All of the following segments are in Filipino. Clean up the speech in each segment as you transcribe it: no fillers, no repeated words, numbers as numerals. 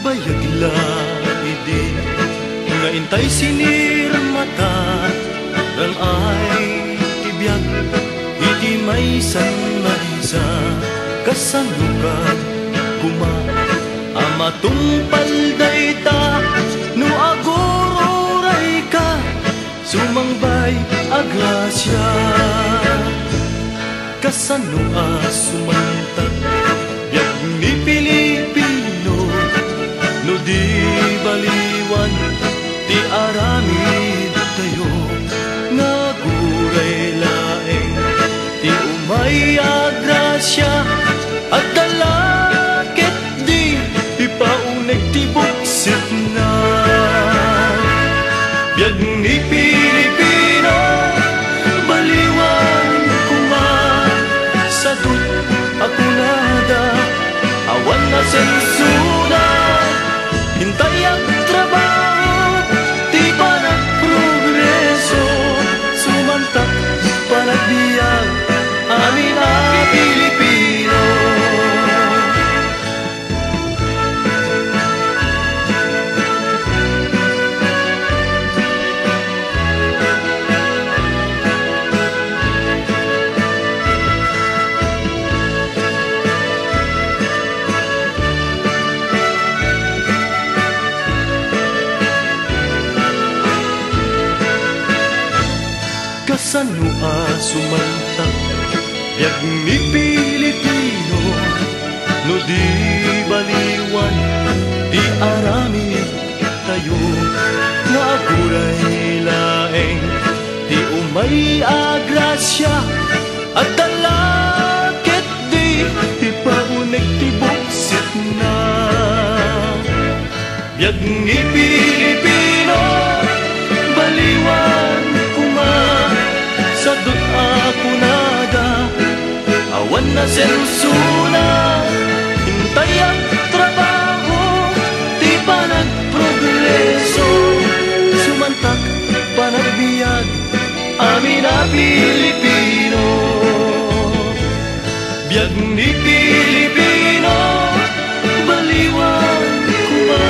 bayag laidi nga intay sinir mata rang ay tibiyag iti may sanmalisa kasanukat kuma amatungpal dayta no agururay ka sumangbay agrasya kasano sumantag biag ni Pilipino no di baliwan ti aramid tayo nga guray laeng ti umay agrasya at dalakit di ipauneg ti buksit na biag ni Pilipino baliwan kuma sadut ako nada awan na sensura hintay ang trabaho di pa nagprogreso sumantak panagbiag amin na Pilipino. Kasano sumantag biag ni Pilipino no di baliwan di arami tayo nga aguray laeng di umay agrasya at dalakit di ipauneg ti buksit na biag ni Pilipino baliwan sadot ako nada awan na sensura hintay ang trabaho di pa nagprogreso sumantak panagbiag amin na Pilipino biag ni Pilipino baliwan kuma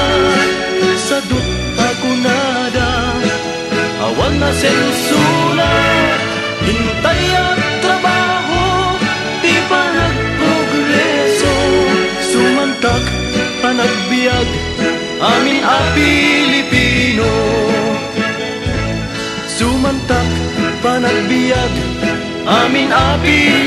sadot ako nada awan na sensura hintay ang trabaho di pa nagprogreso sumantak panagbiag amin a Pilipino sumantak panagbiag amin a Pilipino.